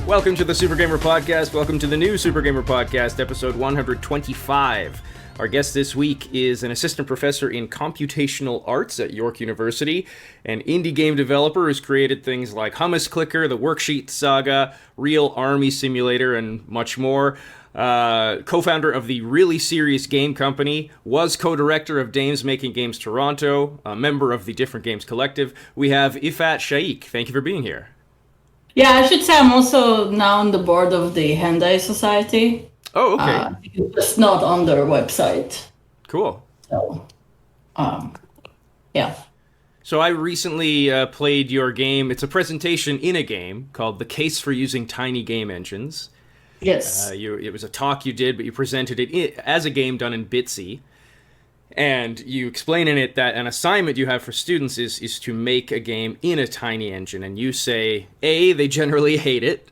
Welcome to the Super Gamer Podcast. Welcome to the new Super Gamer Podcast, episode 125. Our guest this week is an assistant professor in computational arts at York University, an indie game developer who's created things like Hummus Clicker, the Worksheet Saga, Real Army Simulator, and much more. Co-founder of the Really Serious Game Company, was co-director of Dames Making Games Toronto, a member of the Different Games Collective. We have Yifat Shaik. Thank you for being here. Yeah, I should say I'm also now on the board of the Hendai Society. Oh, okay. It's not on their website. Cool. So, yeah. So I recently played your game. It's a presentation in a game called The Case for Using Tiny Game Engines. Yes. It was a talk you did, but you presented it as a game done in Bitsy. And you explain in it that an assignment you have for students is to make a game in a tiny engine. And you say, A, they generally hate it,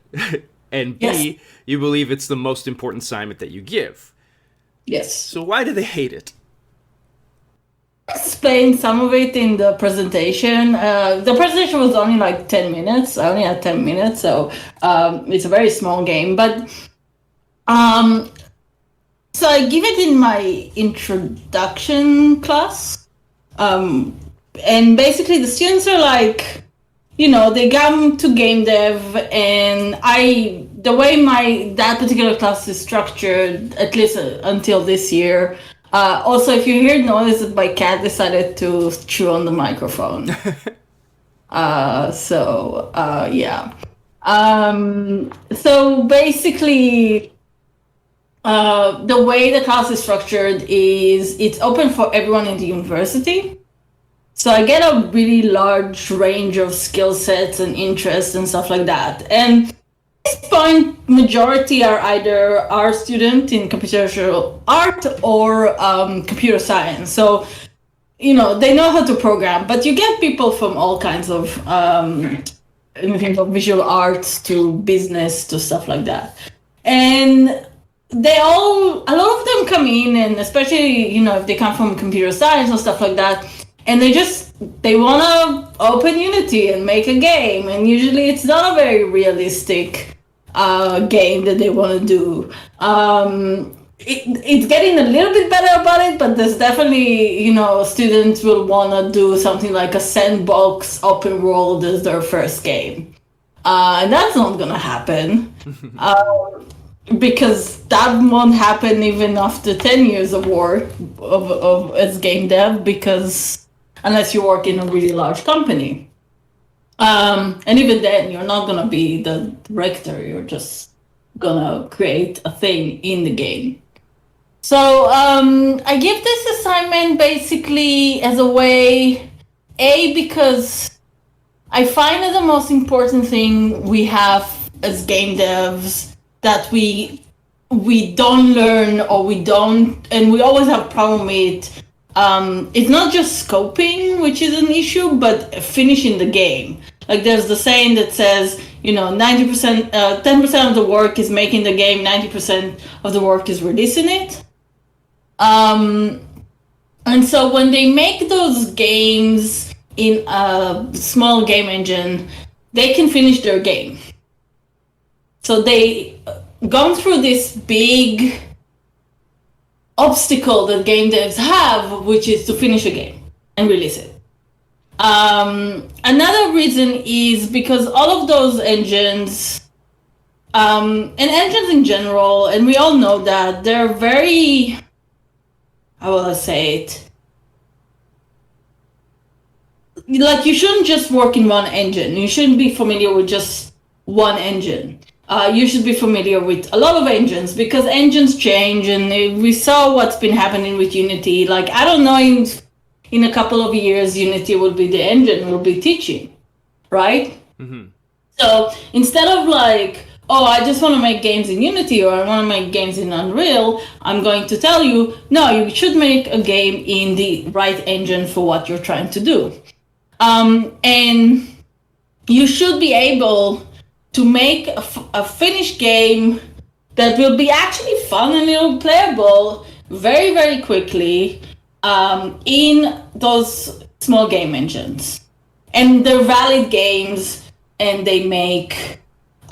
and B, yes, you believe it's the most important assignment that you give. Yes. So why do they hate it? I explained some of it in the presentation. The presentation was only like 10 minutes. I only had 10 minutes, so it's a very small game. But so I give it in my introduction class. And basically the students are like, they come to game dev, and the way that particular class is structured, at least until this year. Also, if you hear noise, my cat decided to chew on the microphone. Yeah. So basically, the way the class is structured is it's open for everyone in the university. So I get a really large range of skill sets and interests and stuff like that. And at this point, majority are either our student in computational art or computer science. So, they know how to program, but you get people from all kinds of anything from visual arts to business to stuff like that. And a lot of them come in, and especially, if they come from computer science or stuff like that, and they want to open Unity and make a game. And usually it's not a very realistic game that they want to do. It's getting a little bit better about it, but there's definitely, students will want to do something like a sandbox open world as their first game. And that's not going to happen. Because that won't happen even after 10 years of work as game dev, because unless you work in a really large company. And even then, you're not going to be the director. You're just going to create a thing in the game. So I give this assignment basically as a way, because I find that the most important thing we have as game devs that we don't learn, or and we always have problem with, it's not just scoping, which is an issue, but finishing the game. Like there's the saying that says, 90%, 10% of the work is making the game, 90% of the work is releasing it. And so when they make those games in a small game engine, they can finish their game. So they gone through this big obstacle that game devs have, which is to finish a game and release it. Another reason is because all of those engines, and engines in general, and we all know that they're very, how will I say it? Like, you shouldn't just work in one engine. You shouldn't be familiar with just one engine. You should be familiar with a lot of engines, because engines change, and we saw what's been happening with Unity. Like, I don't know, in a couple of years, Unity will be the engine we'll be teaching, right? Mm-hmm. So instead of like, oh, I just want to make games in Unity, or I want to make games in Unreal, I'm going to tell you, no, you should make a game in the right engine for what you're trying to do. And you should be able to make a finished game that will be actually fun and it'll playable very, very quickly in those small game engines. And they're valid games, and they make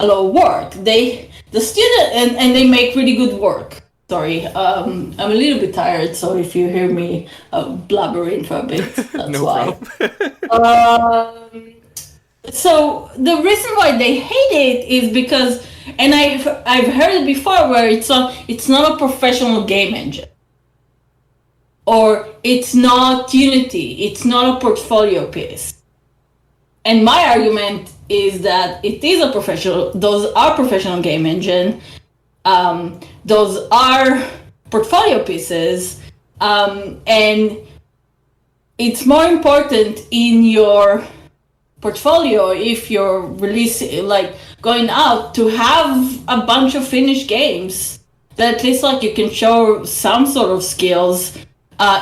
a lot of work. The student and they make really good work. Sorry, I'm a little bit tired, so if you hear me blabbering for a bit, that's No why. problem. So the reason why they hate it is because, and I've heard it before, where it's not a professional game engine, or it's not Unity, it's not a portfolio piece. And my argument is that it is a professional. Those are professional game engine. Those are portfolio pieces, and it's more important in your portfolio if you're releasing, like going out, to have a bunch of finished games that at least like you can show some sort of skills,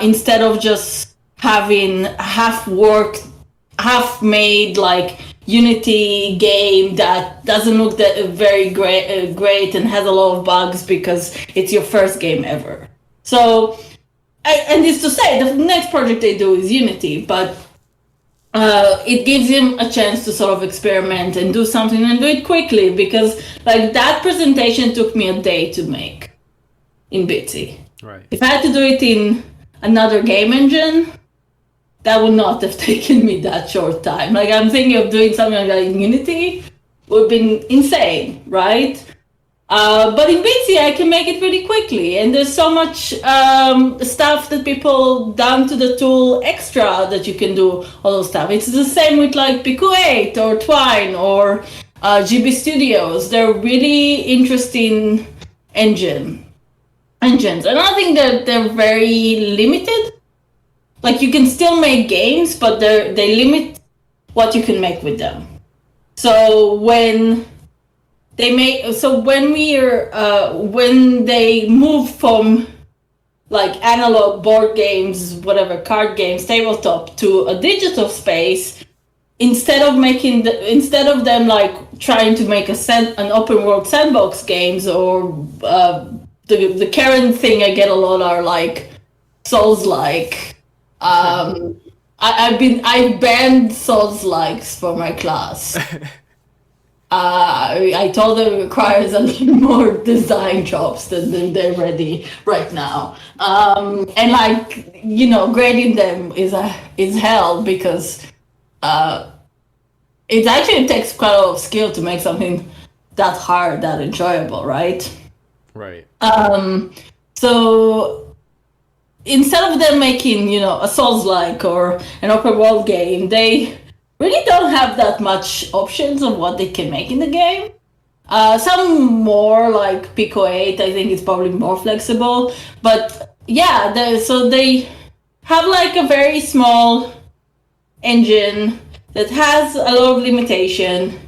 instead of just having half-made like Unity game that doesn't look that very great and has a lot of bugs because it's your first game ever. So, and it's to say the next project they do is Unity, but it gives him a chance to sort of experiment and do something and do it quickly, because like that presentation took me a day to make in Bitsy. Right. If I had to do it in another game engine, that would not have taken me that short time. Like I'm thinking of doing something like that in Unity, would have been insane, right? But in Bitsy, I can make it really quickly, and there's so much stuff that people done to the tool extra that you can do all those stuff. It's the same with like Pico 8 or Twine or GB Studios. They're really interesting engines, and I think that they're very limited. Like you can still make games, but they limit what you can make with them. So when they move from like analog board games, whatever, card games, tabletop, to a digital space, instead of them like trying to make an open world sandbox games, or the current thing I get a lot are like Souls-like. I've banned Souls-likes for my class. I told them it requires a lot more design jobs than they're ready right now. And like, grading them is hell, because it actually takes quite a lot of skill to make something that hard, that enjoyable, right? Right. So instead of them making, a Souls-like or an open world game, they really don't have that much options of what they can make in the game. Some more, like Pico 8, I think it's probably more flexible. But yeah, so they have like a very small engine that has a lot of limitation,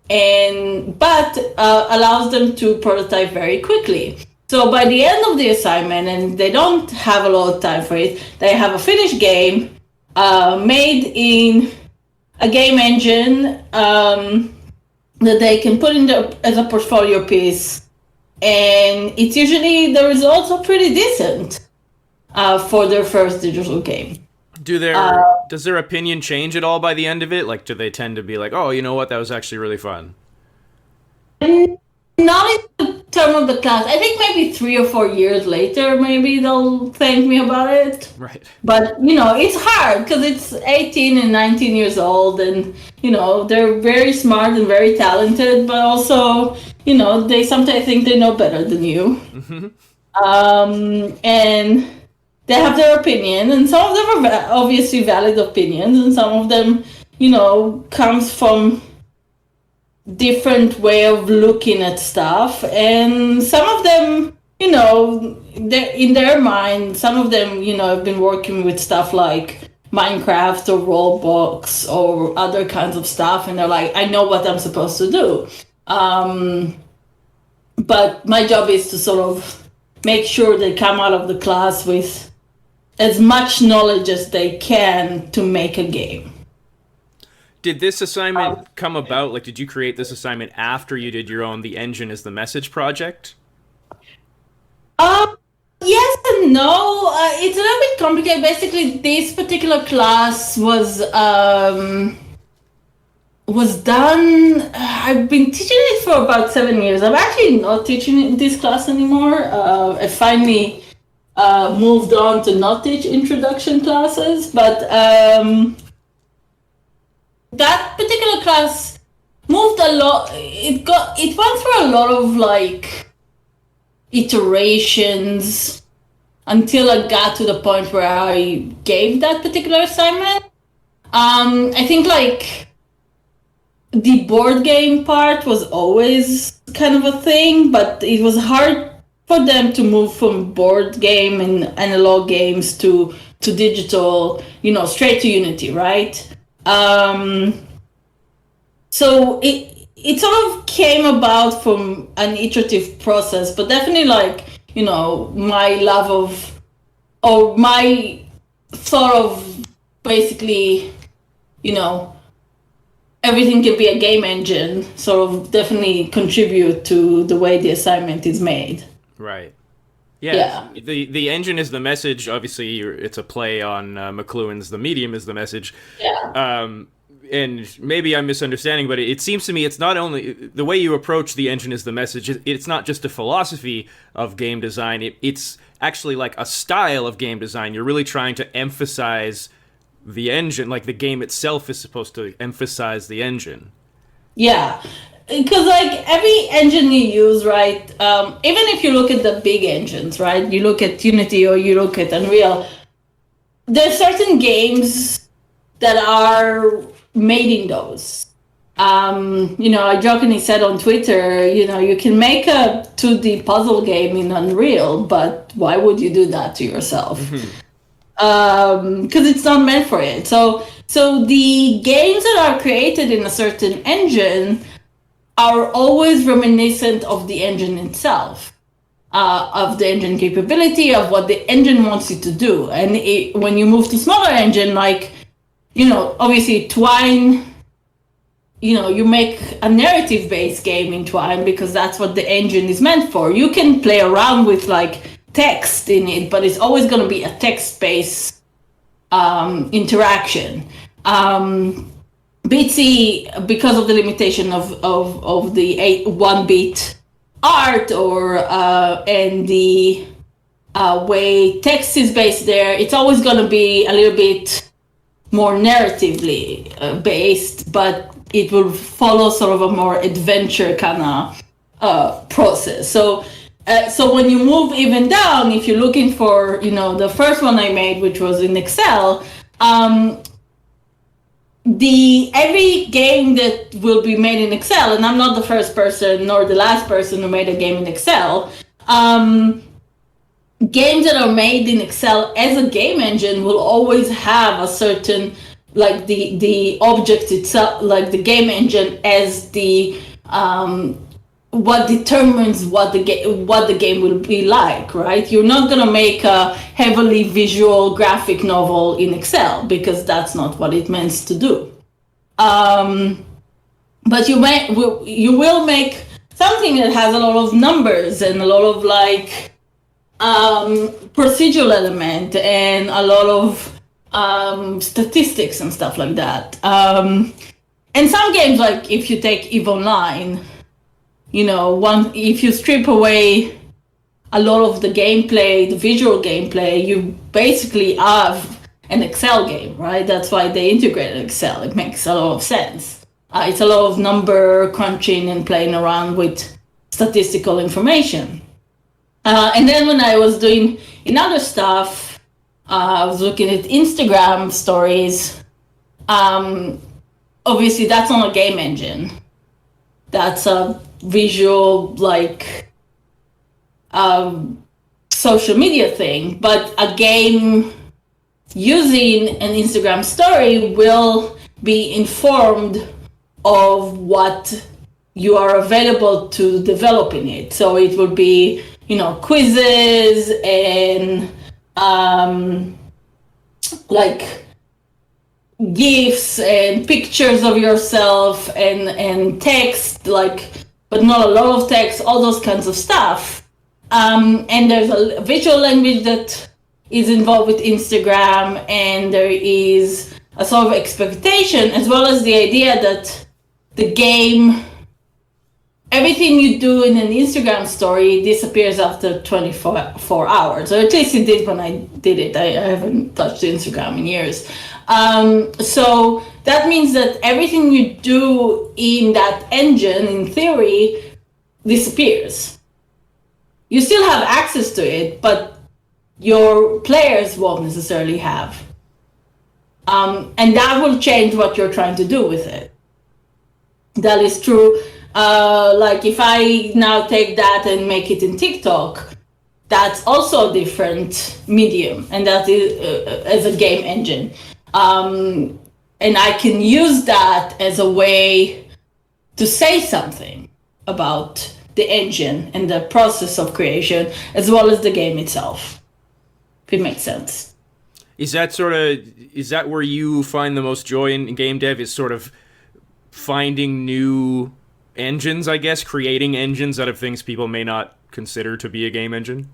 but allows them to prototype very quickly. So by the end of the assignment, and they don't have a lot of time for it, they have a finished game made in a game engine that they can put in as a portfolio piece. And it's usually, the results are pretty decent for their first digital game. Does their opinion change at all by the end of it? Like, do they tend to be like, oh, you know what, that was actually really fun? Not in the term of the class. I think maybe 3 or 4 years later, maybe they'll thank me about it. Right. But, it's hard because it's 18 and 19 years old, and, they're very smart and very talented, but also, they sometimes think they know better than you. Mm-hmm. And they have their opinion, and some of them are obviously valid opinions, and some of them, comes from different way of looking at stuff, and some of them, in their mind, some of them, have been working with stuff like Minecraft or Roblox or other kinds of stuff, and they're like, I know what I'm supposed to do. But my job is to sort of make sure they come out of the class with as much knowledge as they can to make a game. Did this assignment come about, like, did you create this assignment after you did your own The Engine is the Message project? Yes and no. It's a little bit complicated. Basically, this particular class was done. I've been teaching it it for about 7 years. I'm actually not teaching this class anymore. I finally moved on to not teach introduction classes, but that particular class moved a lot. It went through a lot of like iterations until I got to the point where I gave that particular assignment. I think like the board game part was always kind of a thing, but it was hard for them to move from board game and analog games to digital, straight to Unity, right? So it sort of came about from an iterative process, but definitely like, my love of, or my thought of basically, everything can be a game engine, sort of definitely contribute to the way the assignment is made. Right. Yeah. The engine is the message. Obviously, it's a play on McLuhan's "The medium is the message." Yeah. And maybe I'm misunderstanding, but it seems to me it's not only the way you approach the engine is the message. It's not just a philosophy of game design. It's actually like a style of game design. You're really trying to emphasize the engine, like the game itself is supposed to emphasize the engine. Yeah, because like every engine you use, right? Even if you look at the big engines, right? You look at Unity or you look at Unreal. There's certain games that are made in those. I jokingly said on Twitter, you can make a 2D puzzle game in Unreal, but why would you do that to yourself? Because it's not meant for it. So the games that are created in a certain engine are always reminiscent of the engine itself, of the engine capability, of what the engine wants you to do. And when you move to smaller engine, like, obviously Twine, you make a narrative-based game in Twine because that's what the engine is meant for. You can play around with like text in it, but it's always going to be a text-based interaction. Bitsy, because of the limitation of the 1-bit art and the way text is based there, it's always going to be a little bit more narratively based, but it will follow sort of a more adventure kind of process. So when you move even down, if you're looking for, the first one I made, which was in Excel, every game that will be made in Excel, and I'm not the first person nor the last person who made a game in Excel, games that are made in Excel as a game engine will always have a certain, like the object itself, like the game engine as the what determines what the game will be like, right? You're not gonna make a heavily visual graphic novel in Excel because that's not what it meant to do. But you will make something that has a lot of numbers and a lot of like procedural element and a lot of statistics and stuff like that. And some games, like if you take EVE Online, if you strip away a lot of the gameplay, the visual gameplay, you basically have an Excel game, right? That's why they integrated Excel. It makes a lot of sense. It's a lot of number crunching and playing around with statistical information. And then when I was doing in other stuff, I was looking at Instagram stories. Obviously, that's not a game engine. That's a visual, like, social media thing. But a game using an Instagram story will be informed of what you are available to develop in it. So it will be, quizzes and like GIFs and pictures of yourself and text, like, but not a lot of text, all those kinds of stuff. And there's a visual language that is involved with Instagram, and there is a sort of expectation, as well as the idea that the game, everything you do in an Instagram story disappears after 24 hours, or at least it did when I did it. I haven't touched Instagram in years. So that means that everything you do in that engine, in theory, disappears. You still have access to it, but your players won't necessarily have. And that will change what you're trying to do with it. That is true. Like if I now take that and make it in TikTok, that's also a different medium, and that is as a game engine. And I can use that as a way to say something about the engine and the process of creation, as well as the game itself, if it makes sense. Is that where you find the most joy in game dev, is sort of finding new engines, I guess, creating engines out of things people may not consider to be a game engine?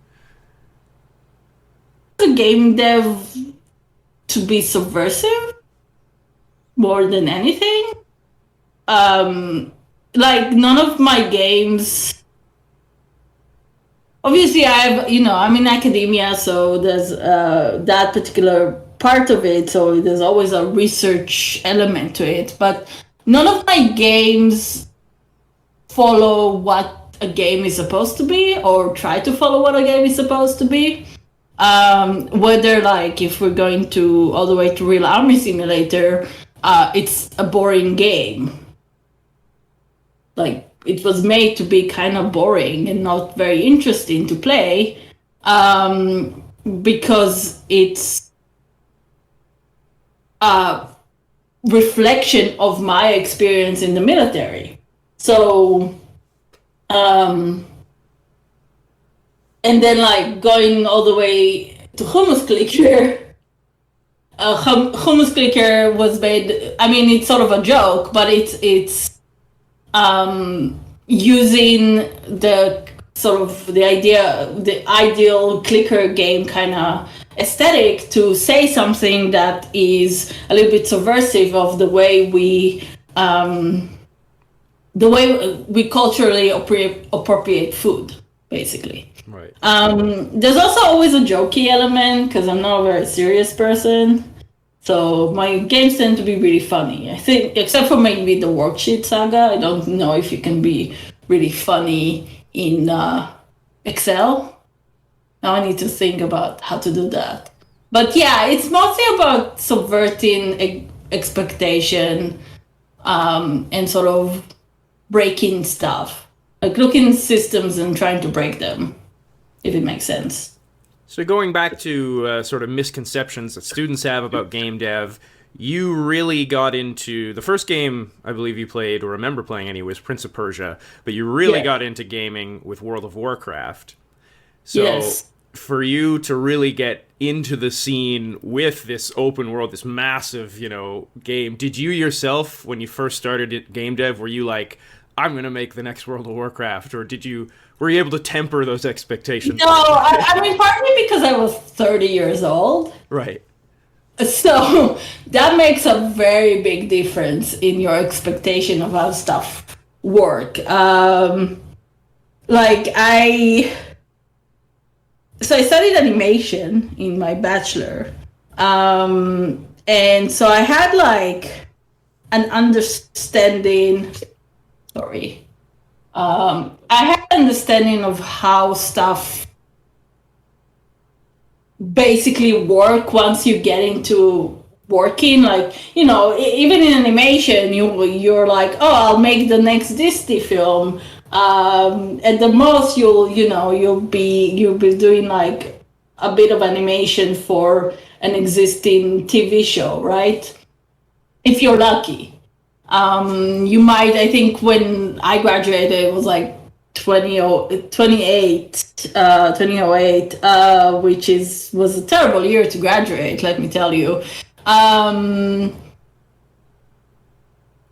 The game dev to be subversive more than anything. Like none of my games, obviously I'm in academia, so there's that particular part of it, so there's always a research element to it, but none of my games follow what a game is supposed to be, or try to follow what a game is supposed to be. Whether like if we're going to all the way to Real Army Simulator, it's a boring game. Like it was made to be kind of boring and not very interesting to play, because it's a reflection of my experience in the military. So, and then like going all the way to Hummus Clicker. Hummus Clicker was made, I mean, it's sort of a joke, but it's using the sort of the ideal clicker game kind of aesthetic to say something that is a little bit subversive of the way we culturally appropriate food, basically. Right. There's also always a jokey element because I'm not a very serious person. So my games tend to be really funny. I think, except for maybe the Worksheet Saga, I don't know if you can be really funny in Excel. Now I need to think about how to do that. But yeah, it's mostly about subverting expectation and sort of breaking stuff. Like looking at systems and trying to break them, if it makes sense. So going back to sort of misconceptions that students have about game dev, you really got into the first game I believe you played, or remember playing anyway, was Prince of Persia, but you really got into gaming with World of Warcraft. So yes. For you to really get into the scene with this open world, this massive, game, did you yourself, when you first started game dev, were you like, I'm going to make the next World of Warcraft, or were you able to temper those expectations? No, I mean, partly because I was 30 years old. Right. So that makes a very big difference in your expectation of how stuff work. So I studied animation in my bachelor. And so I had like an understanding, I had an understanding of how stuff basically work once you get into working. Like, even in animation, you're like, oh, I'll make the next Disney film. At the most, you'll be doing like a bit of animation for an existing TV show, right? If you're lucky. You might, I think when I graduated, it was like 2008, which was a terrible year to graduate, let me tell you.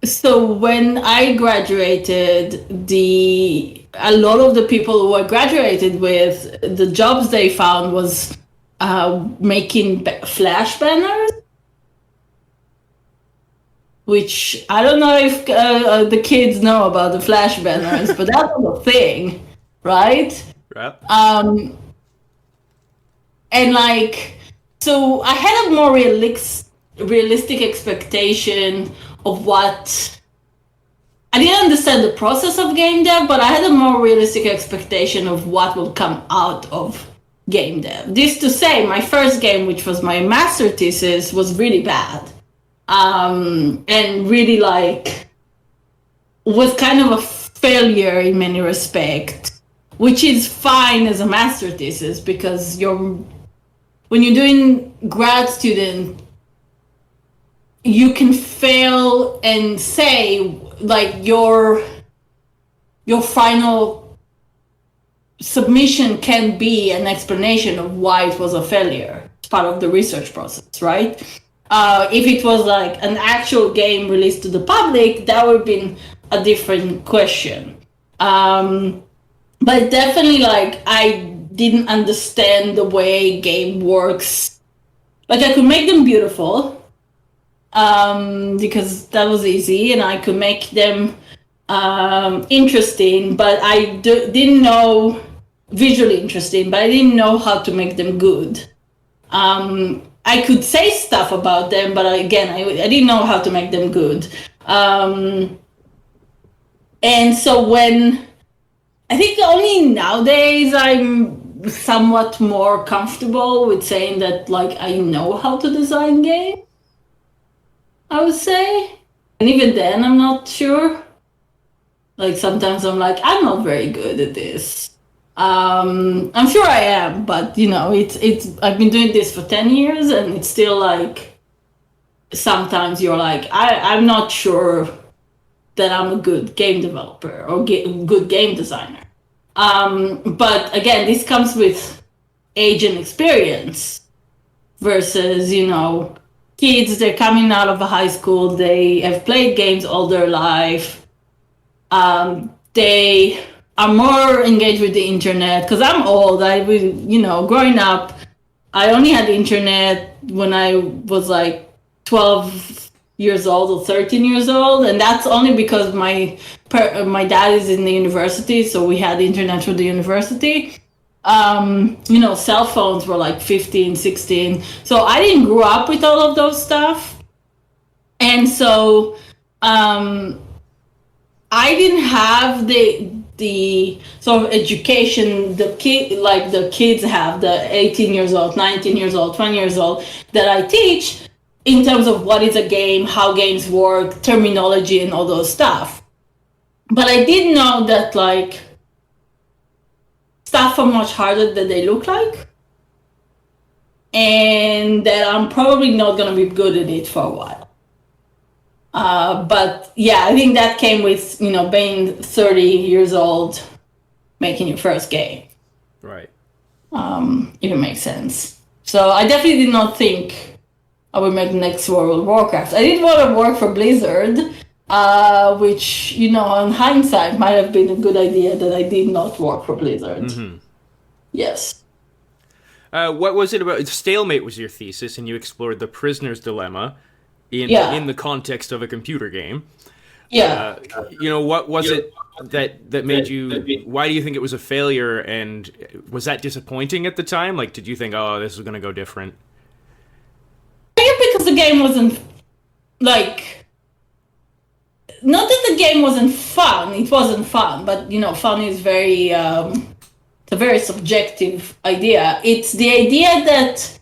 So when I graduated, a lot of the people who I graduated with, the jobs they found was making flash banners. which I don't know if the kids know about the flash banners, but that was a thing, right? Right. And like, so I had a more realistic expectation of what. I didn't understand the process of game dev, but I had a more realistic expectation of what will come out of game dev. This to say, my first game, which was my master thesis, was really bad. And really like was kind of a failure in many respects, which is fine as a master thesis because when you're doing grad student, you can fail and say like your final submission can be an explanation of why it was a failure. It's part of the research process, right? If it was like an actual game released to the public, that would have been a different question. But definitely, like, I didn't understand the way game works. Like, I could make them beautiful, because that was easy, and I could make them interesting, but I didn't know, visually interesting, but I didn't know how to make them good. I could say stuff about them, but again, I didn't know how to make them good. And so when, I think only nowadays I'm somewhat more comfortable with saying that, like, I know how to design games, I would say. And even then, I'm not sure. Like, sometimes I'm like, I'm not very good at this. I'm sure I am, but you know, it's I've been doing this for 10 years and it's still like, sometimes you're like, I'm not sure that I'm a good game developer or good game designer. But again, this comes with age and experience versus, you know, kids, they're coming out of a high school, they have played games all their life. They are more engaged with the internet because I'm old. Growing up, I only had the internet when I was like 12 years old or 13 years old, and that's only because my dad is in the university, so we had the internet through the university. Cell phones were like 15, 16, so I didn't grow up with all of those stuff, and so I didn't have the sort of education the kids have, the 18 years old, 19 years old, 20 years old that I teach in terms of what is a game, how games work, terminology, and all those stuff. But I did know that like stuff are much harder than they look like, and that I'm probably not going to be good at it for a while. But yeah, I think that came with, being 30 years old, making your first game. Right. If it makes sense. So I definitely did not think I would make the next World of Warcraft. I did want to work for Blizzard, which, in hindsight might have been a good idea that I did not work for Blizzard. Mm-hmm. Yes. What was it about? Stalemate was your thesis, and you explored the prisoner's dilemma in the context of a computer game. Yeah. What was it that made you, why do you think it was a failure, and was that disappointing at the time? Like, did you think, oh, this is going to go different? I think because the game wasn't, like, not that the game wasn't fun, it wasn't fun, but, fun is very, it's a very subjective idea. It's the idea that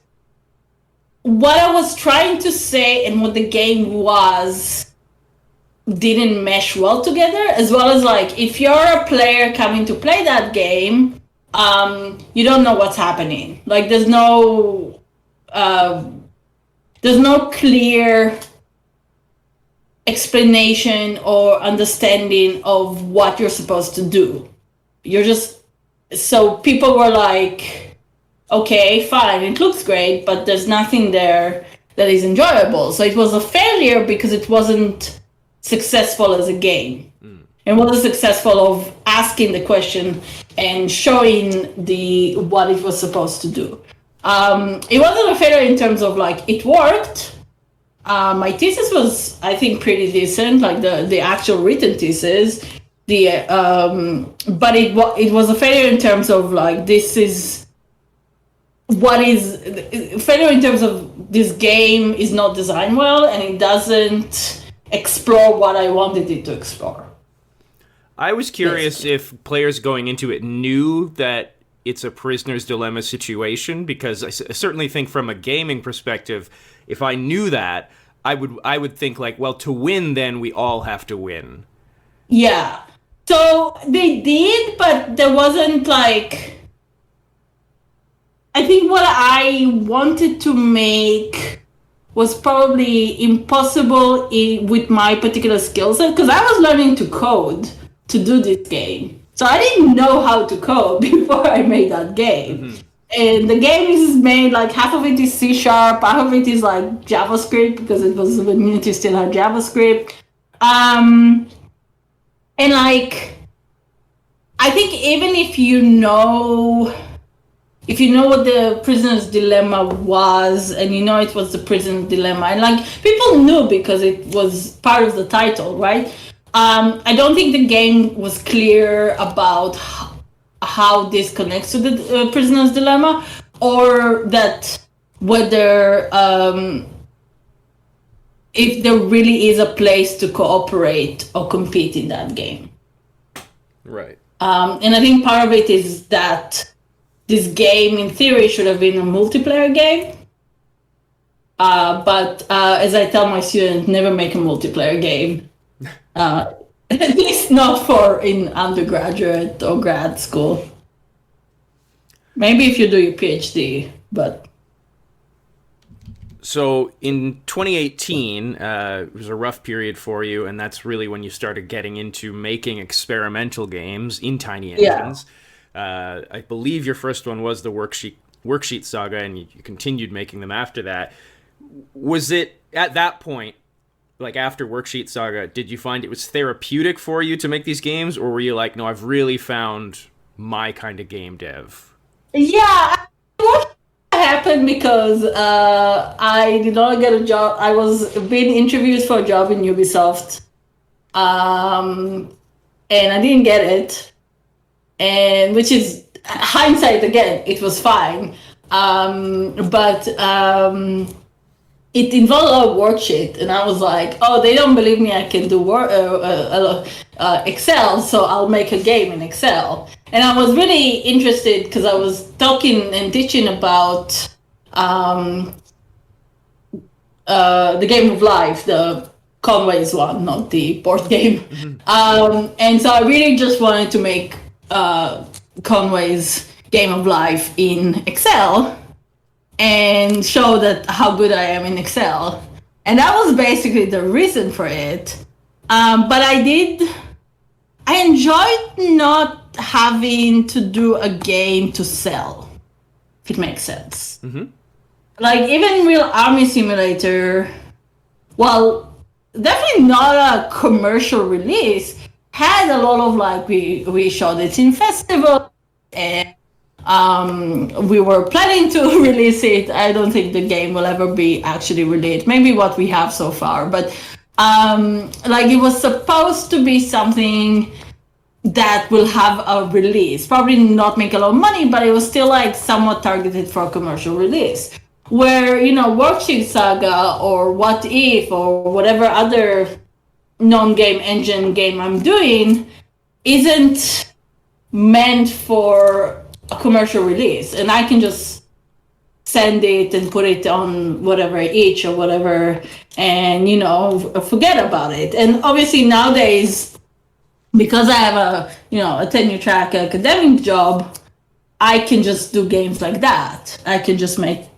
what I was trying to say and what the game was didn't mesh well together, as well as like if you're a player coming to play that game, you don't know what's happening. Like there's no clear explanation or understanding of what you're supposed to do. So people were like, okay, fine, it looks great, but there's nothing there that is enjoyable. So it was a failure because it wasn't successful as a game. It wasn't successful of asking the question and showing what it was supposed to do. It wasn't a failure in terms of like, it worked, My thesis was, I think, pretty decent, like the actual written thesis. But it was a failure in terms of like this is what is failure in terms of this game is not designed well and it doesn't explore what I wanted it to explore. I was curious if players going into it knew that it's a prisoner's dilemma situation, because I certainly think from a gaming perspective, if I knew that, I would think like, well, to win, then we all have to win. Yeah. So they did, but there wasn't like. I think what I wanted to make was probably impossible with my particular skill set, because I was learning to code to do this game. So I didn't know how to code before I made that game. Mm-hmm. And the game is made, like, half of it is C#, half of it is like JavaScript, because it was when Unity still had JavaScript. And like, I think even if you know what the prisoner's dilemma was, and you know it was the prisoner's dilemma, and like people knew because it was part of the title, right? I don't think the game was clear about how this connects to the prisoner's dilemma, or that whether if there really is a place to cooperate or compete in that game. Right. And I think part of it is that this game, in theory, should have been a multiplayer game. But as I tell my students, never make a multiplayer game. At least not for in undergraduate or grad school. Maybe if you do your PhD, but... So in 2018, it was a rough period for you, and that's really when you started getting into making experimental games in Tiny Engines. Yeah. I believe your first one was the Worksheet Saga, and you continued making them after that. Was it, at that point, like after Worksheet Saga, did you find it was therapeutic for you to make these games, or were you like, no, I've really found my kind of game dev? Yeah, what happened because I did not get a job. I was being interviewed for a job in Ubisoft, and I didn't get it. And which is hindsight again, it was fine, but it involved a lot of worksheet, and I was like, oh, they don't believe me I can do Excel, so I'll make a game in Excel. And I was really interested because I was talking and teaching about the Game of Life, the Conway's one, not the board game. Mm-hmm. And so I really just wanted to make Conway's Game of Life in Excel and show that how good I am in Excel. And that was basically the reason for it. But I enjoyed not having to do a game to sell, if it makes sense. Mm-hmm. Like even Real Army Simulator, well, definitely not a commercial release, had a lot of like, we showed it in festival, and we were planning to release it. I don't think the game will ever be actually released. Maybe what we have so far, but like it was supposed to be something that will have a release. Probably not make a lot of money, but it was still like somewhat targeted for a commercial release. Where, you know, Worksheet Saga or What If or whatever other non-game engine game I'm doing isn't meant for a commercial release, and I can just send it and put it on whatever itch or whatever, and you know, forget about it. And obviously nowadays, because I have a tenure track academic job, I can just do games like that. I can just make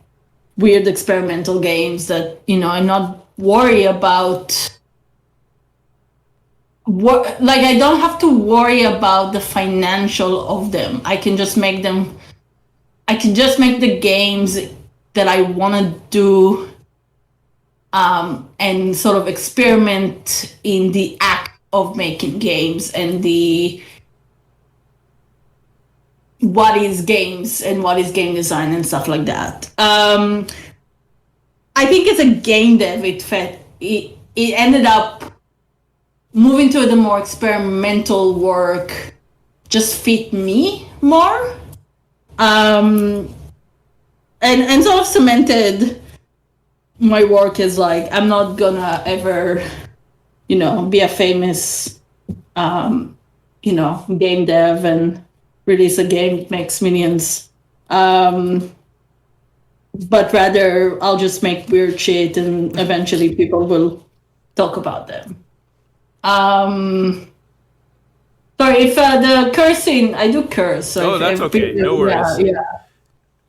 weird experimental games that, you know, and not worry about what, like, I don't have to worry about the financial of them. I can just make the games that I want to do, and sort of experiment in the act of making games and what is games and what is game design and stuff like that. I think as a game dev, it ended up moving to the more experimental work just fit me more. And sort of cemented my work as like, I'm not gonna ever, be a famous, game dev and release a game that makes millions. But rather, I'll just make weird shit and eventually people will talk about them. Sorry, if the cursing, I do curse. So Oh, that's okay. No worries. Yeah.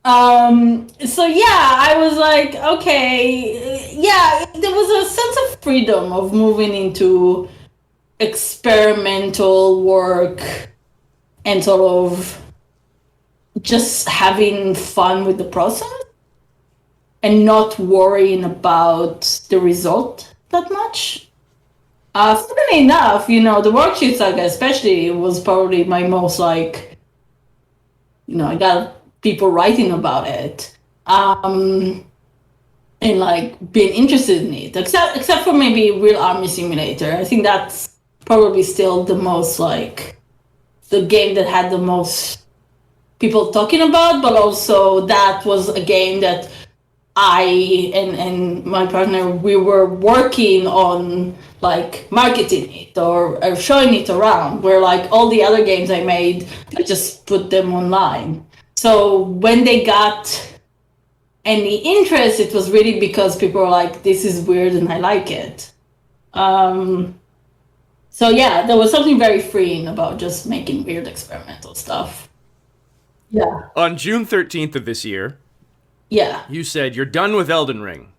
So yeah, I was like, okay, yeah, there was a sense of freedom of moving into experimental work and sort of just having fun with the process and not worrying about the result that much. Funnily enough, the Worksheet Saga especially was probably my most like, I got people writing about it, and like being interested in it, except for maybe Real Army Simulator. I think that's probably still the most like the game that had the most people talking about, but also that was a game that I and my partner, we were working on like marketing it or showing it around, where like all the other games I made, I just put them online. So when they got any interest, it was really because people were like, this is weird and I like it. So yeah, there was something very freeing about just making weird experimental stuff. Yeah. On June 13th of this year, Yeah. you said you're done with Elden Ring.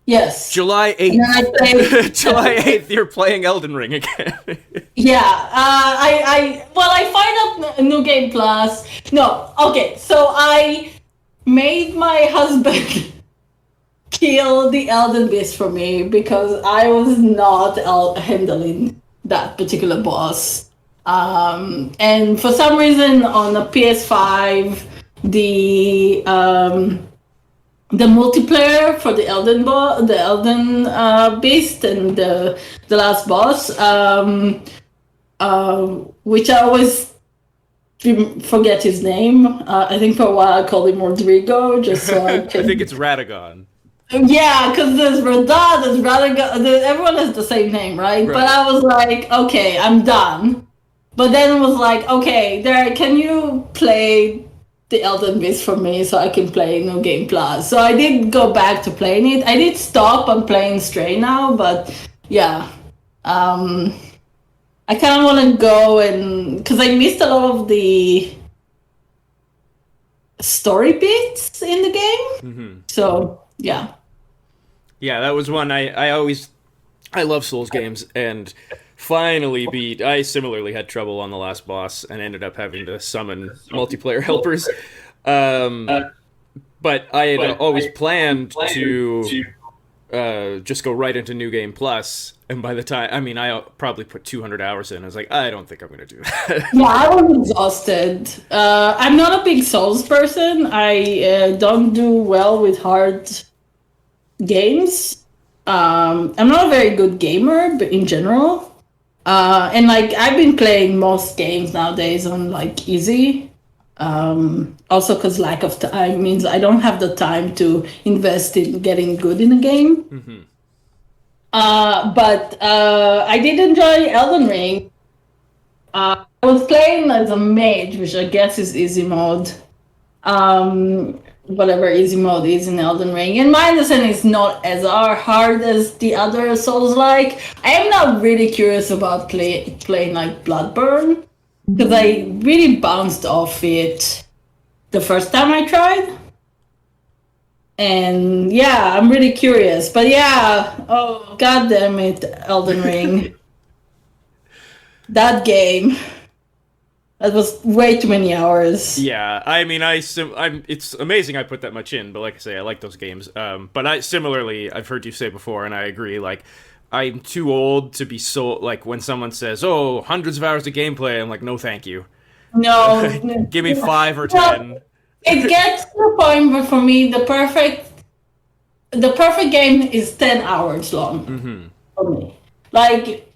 Yes. July 8th. And then I played, July 8th, you're playing Elden Ring again. yeah. I fired up New Game Plus. No, okay. So I made my husband kill the Elden Beast for me because I was not handling that particular boss. And for some reason on the PS5, the multiplayer for the Elden Beast and the last boss, which I always forget his name. I think for a while I called him Rodrigo, just so I can... I think it's Radagon. Yeah, because there's Radha, there's Radagon, everyone has the same name, right? But I was like, okay, I'm done. But then it was like, okay, Derek, can you play the Elden Beast for me so I can play New Game Plus? So I did go back to playing it. I did stop on playing Stray now, but yeah. I kind of want to go and... Because I missed a lot of the story bits in the game. Mm-hmm. So, yeah. Yeah, that was one I love Souls games, and finally beat... I similarly had trouble on the last boss and ended up having to summon multiplayer helpers. But I had always planned to just go right into New Game Plus, and by the time... I mean, I probably put 200 hours in. I was like, I don't think I'm going to do that. Yeah, I was exhausted. I'm not a big Souls person. I don't do well with hard games. I'm not a very good gamer, but in general. And like I've been playing most games nowadays on like easy. Also because lack of time means I don't have the time to invest in getting good in a game. Mm-hmm. But I did enjoy Elden Ring. I was playing as a mage, which I guess is easy mode. Whatever easy mode is in Elden Ring. And my understanding is not as hard as the other Souls-like. I am now really curious about playing like Bloodborne, because I really bounced off it the first time I tried. And yeah, I'm really curious. But yeah, oh god damn it, Elden Ring. That game. That was way too many hours. Yeah, I mean, it's amazing I put that much in, but like I say, I like those games. But I've heard you say before, and I agree, like, I'm too old to be so, like, when someone says, oh, hundreds of hours of gameplay, I'm like, no thank you. No. Give me 5 or 10. It gets to the point where for me, the perfect the perfect game is 10 hours long for me. Like,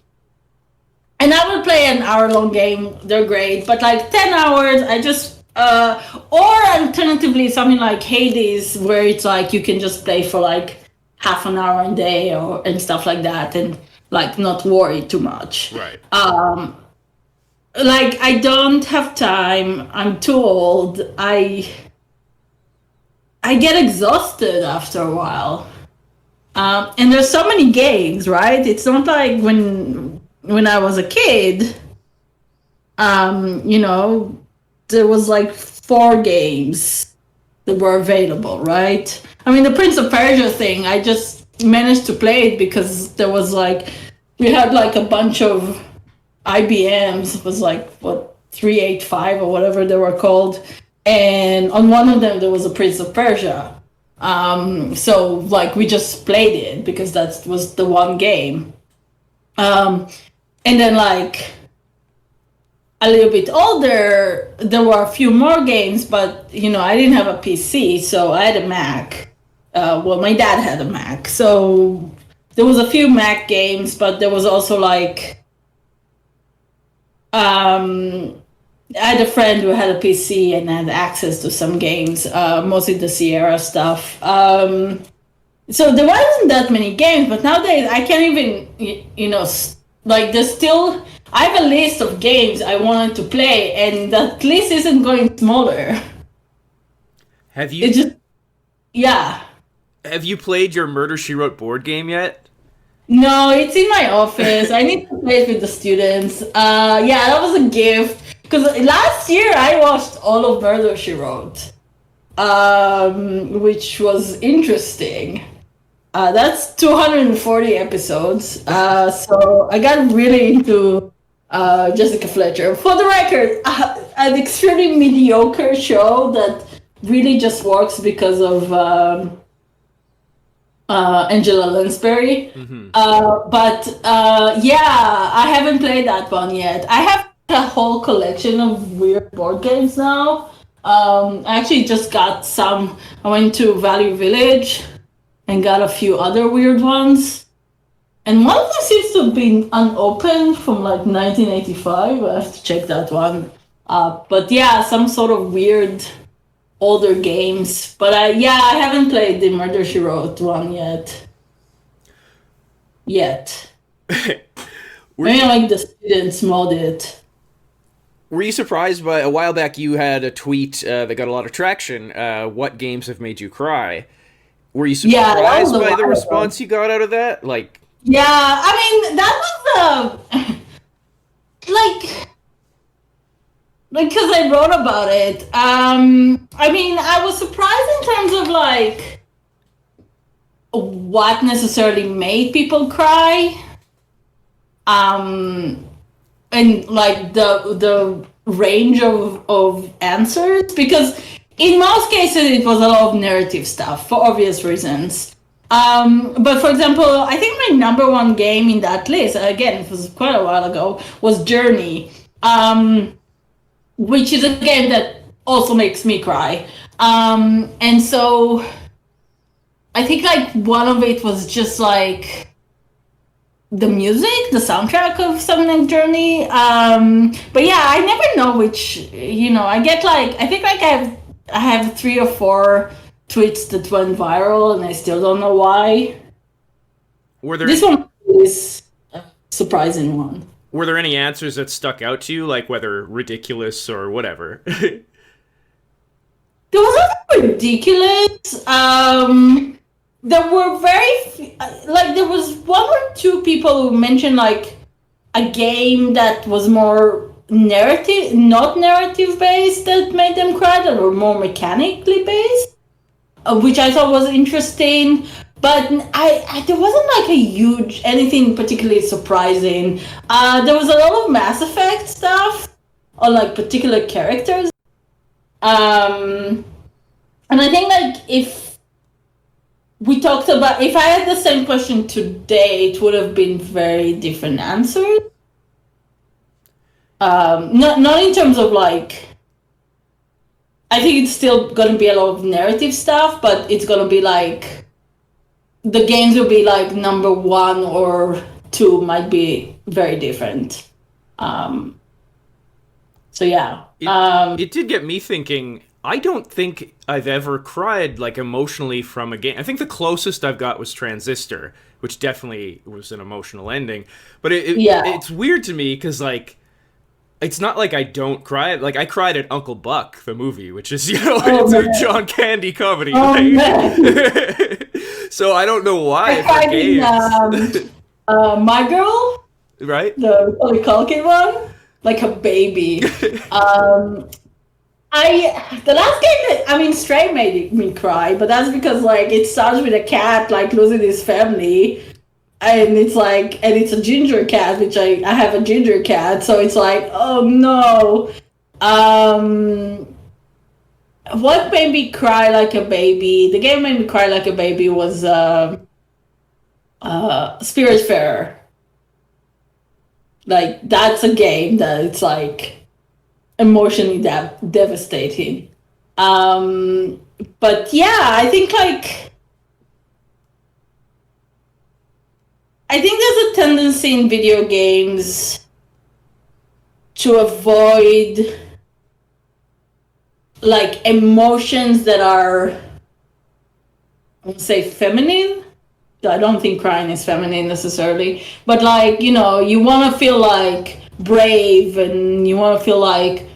and I will play an hour-long game. They're great, but like 10 hours, I just or alternatively something like Hades, where it's like you can just play for like half an hour a day and stuff like that, and like not worry too much. Right. Like I don't have time. I'm too old. I get exhausted after a while. And there's so many games, right? It's not like when I was a kid, you know, there was like 4 games that were available, right? I mean, the Prince of Persia thing, I just managed to play it because there was like, we had like a bunch of IBMs, it was like, what, 385 or whatever they were called. And on one of them, there was a Prince of Persia. So like we just played it because that was the one game. And then like a little bit older, there were a few more games, but you know, I didn't have a PC, so I had a Mac. Well, my dad had a Mac, so there was a few Mac games, but there was also like, I had a friend who had a PC and had access to some games, mostly the Sierra stuff. So there wasn't that many games, but nowadays I can't even, you know, like there's still, I have a list of games I wanted to play, and that list isn't going smaller. Have you? It just, yeah. Have you played your Murder, She Wrote board game yet? No, it's in my office. I need to play it with the students. Yeah, that was a gift. Because last year I watched all of Murder, She Wrote, which was interesting. That's 240 episodes. So I got really into Jessica Fletcher. For the record, an extremely mediocre show that really just works because of Angela Lansbury. But yeah, I haven't played that one yet. I have a whole collection of weird board games now. I actually just got some. I went to Value Village and got a few other weird ones. And one of them seems to have been unopened from like 1985. I have to check that one. But yeah, some sort of weird older games. But I haven't played the Murder, She Wrote one yet. Maybe like the students mod it. Were you surprised by, a while back you had a tweet that got a lot of traction, what games have made you cry? Were you surprised by the response you got out of that? Like, yeah, I mean, that was like, because I wrote about it. I mean, I was surprised in terms of like what necessarily made people cry. And like the range of answers, because in most cases it was a lot of narrative stuff for obvious reasons. But for example, I think my number one game in that list, again, it was quite a while ago, was Journey, which is a game that also makes me cry. And so I think like one of it was just like the music, the soundtrack of something like Journey. But yeah, I never know which, you know, I get like, I think like I have 3 or 4 tweets that went viral and I still don't know why. This one is a surprising one. Were there any answers that stuck out to you, like whether ridiculous or whatever? There was nothing ridiculous. There were there was 1 or 2 people who mentioned like a game that was more not narrative based that made them cry, that were more mechanically based, which I thought was interesting. But there wasn't like a huge anything particularly surprising. There was a lot of Mass Effect stuff or like particular characters. And I think like if I had the same question today, it would have been very different answers. Not in terms of like, I think it's still going to be a lot of narrative stuff, but it's going to be like the games will be like number 1 or 2 might be very different. So yeah. It did get me thinking. I don't think I've ever cried like emotionally from a game. I think the closest I've got was Transistor, which definitely was an emotional ending. But it's weird to me because like it's not like I don't cry. Like I cried at Uncle Buck, the movie, which is it's a John Candy comedy. So I don't know why. I cried in My Girl, right? The Macaulay Culkin one, like a baby. The last game Stray made me cry, but that's because like it starts with a cat like losing his family, and it's a ginger cat, which I have a ginger cat, so it's like, oh no. What made me cry like a baby? The game made me cry like a baby was Spiritfarer. Like that's a game that it's like emotionally devastating. But yeah, I think there's a tendency in video games to avoid like emotions that are, I won't say feminine. I don't think crying is feminine necessarily, but like, you want to feel like brave and you want to feel like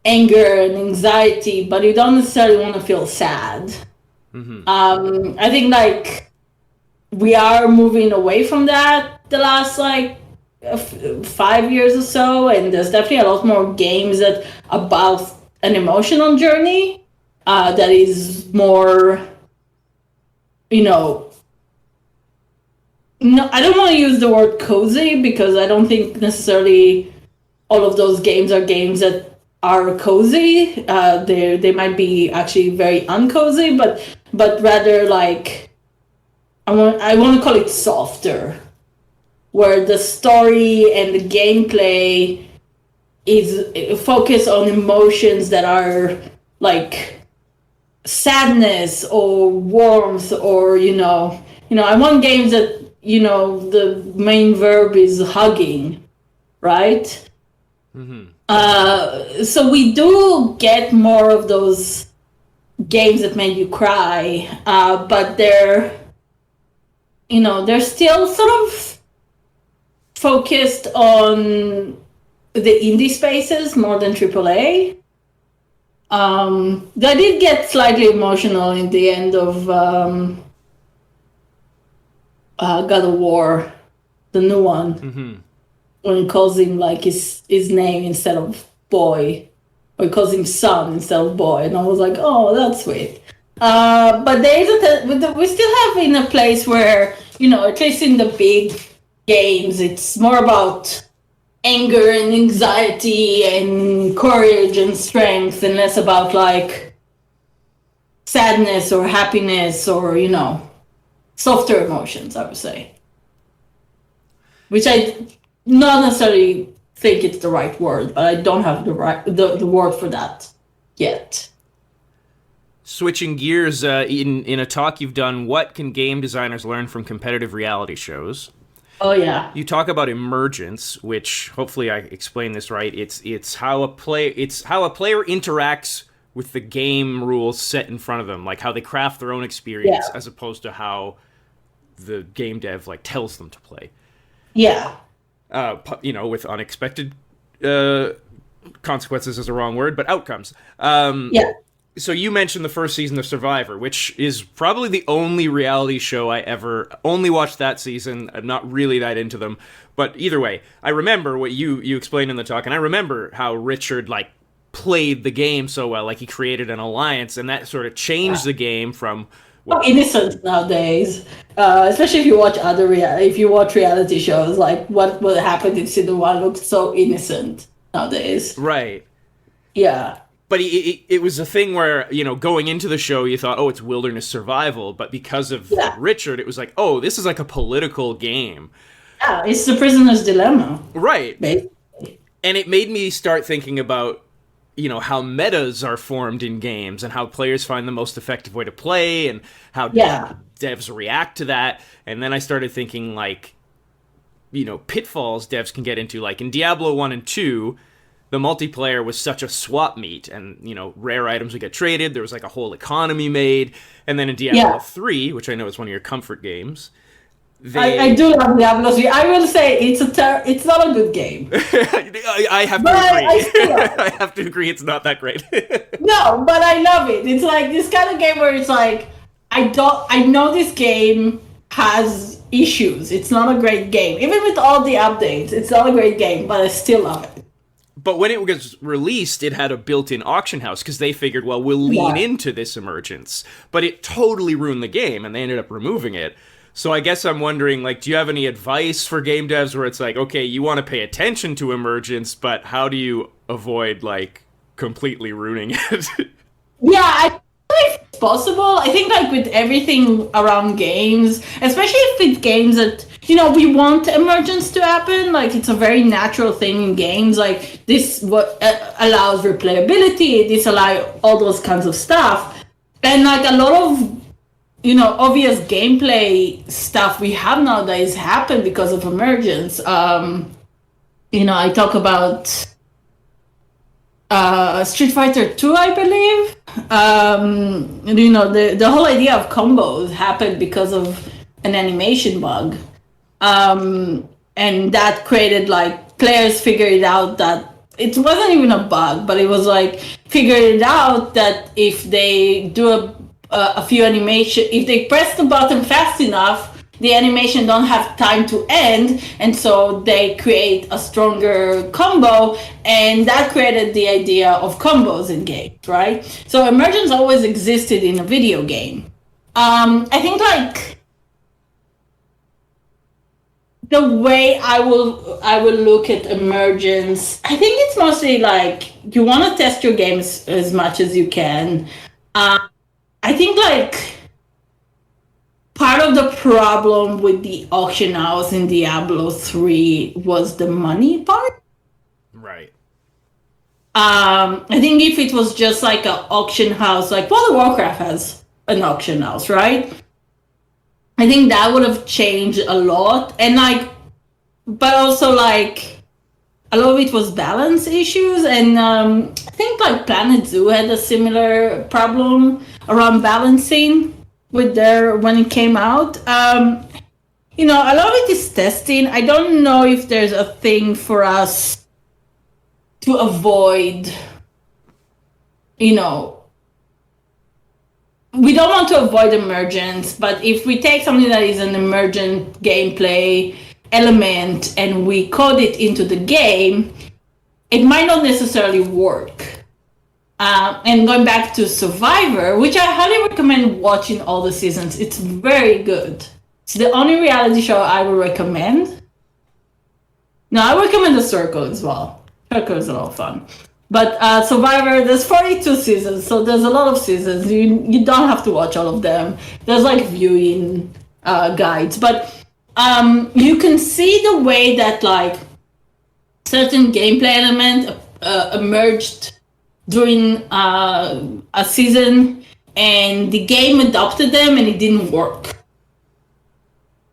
anger and anxiety, but you don't necessarily want to feel sad. I think like we are moving away from that the last like 5 years or so, and there's definitely a lot more games that about an emotional journey that is more, no, I don't want to use the word cozy because I don't think necessarily all of those games are games that are cozy. They might be actually very uncozy, but rather like I want to call it softer, where the story and the gameplay is focused on emotions that are like sadness or warmth or I want games that the main verb is hugging, right? So we do get more of those games that make you cry, but they're still sort of focused on the indie spaces more than AAA. I did get slightly emotional in the end of God of War, the new one, when he calls him like his name instead of boy, or he calls him son instead of boy, and I was like, oh, that's sweet. But we still have in a place where at least in the big games, it's more about anger and anxiety and courage and strength, and less about like sadness or happiness or softer emotions, I would say. Which I not necessarily think it's the right word, but I don't have the word for that yet. Switching gears, in a talk you've done, what can game designers learn from competitive reality shows? Oh yeah. You talk about emergence, which hopefully I explained this right. It's how a player interacts with the game rules set in front of them, like how they craft their own experience as opposed to how the game dev like tells them to play. Yeah. With unexpected consequences is the wrong word, but outcomes. So you mentioned the first season of Survivor, which is probably the only reality show I ever only watched that season. I'm not really that into them, but either way, I remember what you explained in the talk, and I remember how Richard like played the game so well, like he created an alliance, and that sort of changed the game from. Innocent nowadays, especially if you watch reality shows, like what happened in season 1 looks so innocent nowadays. Right. Yeah. But it was a thing where, going into the show, you thought, oh, it's wilderness survival. But because of Richard, it was like, oh, this is like a political game. Yeah, it's the prisoner's dilemma. Right. Basically. And it made me start thinking about how metas are formed in games and how players find the most effective way to play and how Yeah. devs react to that. And then I started thinking, like, pitfalls devs can get into. Like in Diablo 1 and 2, the multiplayer was such a swap meet, and rare items would get traded. There was like a whole economy made. And then in Diablo 3, which I know is one of your comfort games, I do love Diablo 3. I will say it's not a good game. I have to But agree. I still love it. I have to agree it's not that great. No, but I love it. It's like this kind of game where it's like I know this game has issues. It's not a great game. Even with all the updates, it's not a great game, but I still love it. But when it was released, it had a built-in auction house because they figured, well, we'll lean into this emergence. But it totally ruined the game, and they ended up removing it. So I guess I'm wondering, like, do you have any advice for game devs where it's like, okay, you want to pay attention to emergence, but how do you avoid, like, completely ruining it? Yeah, I think it's possible. I think like with everything around games, especially if it's games that we want emergence to happen. Like it's a very natural thing in games. Like this what allows replayability. This allows all those kinds of stuff, and like a lot of obvious gameplay stuff we have nowadays happen because of emergence. I talk about Street Fighter 2, I believe. The whole idea of combos happened because of an animation bug. And that created like players figured it out that it wasn't even a bug, but it was like figured it out that if they do a few animation, if they press the button fast enough, the animation don't have time to end, and so they create a stronger combo, and that created the idea of combos in games, right? So emergence always existed in a video game. I think like the way I will look at emergence, I think it's mostly like you want to test your games as much as you can. I think like part of the problem with the auction house in Diablo 3 was the money part. Right. I think if it was just like an auction house, like World of Warcraft has an auction house, right? I think that would have changed a lot. And like, but also like, a lot of it was balance issues. And I think like Planet Zoo had a similar problem around balancing with when it came out. A lot of it is testing. I don't know if there's a thing for us to avoid, we don't want to avoid emergence, but if we take something that is an emergent gameplay element and we code it into the game, it might not necessarily work. And going back to Survivor, which I highly recommend watching all the seasons. It's very good. It's the only reality show I would recommend. No, I recommend The Circle as well. Circle is a lot of fun. But Survivor, there's 42 seasons, so there's a lot of seasons. You don't have to watch all of them. There's like viewing guides. But you can see the way that like certain gameplay element emerged during a season, and the game adopted them and it didn't work.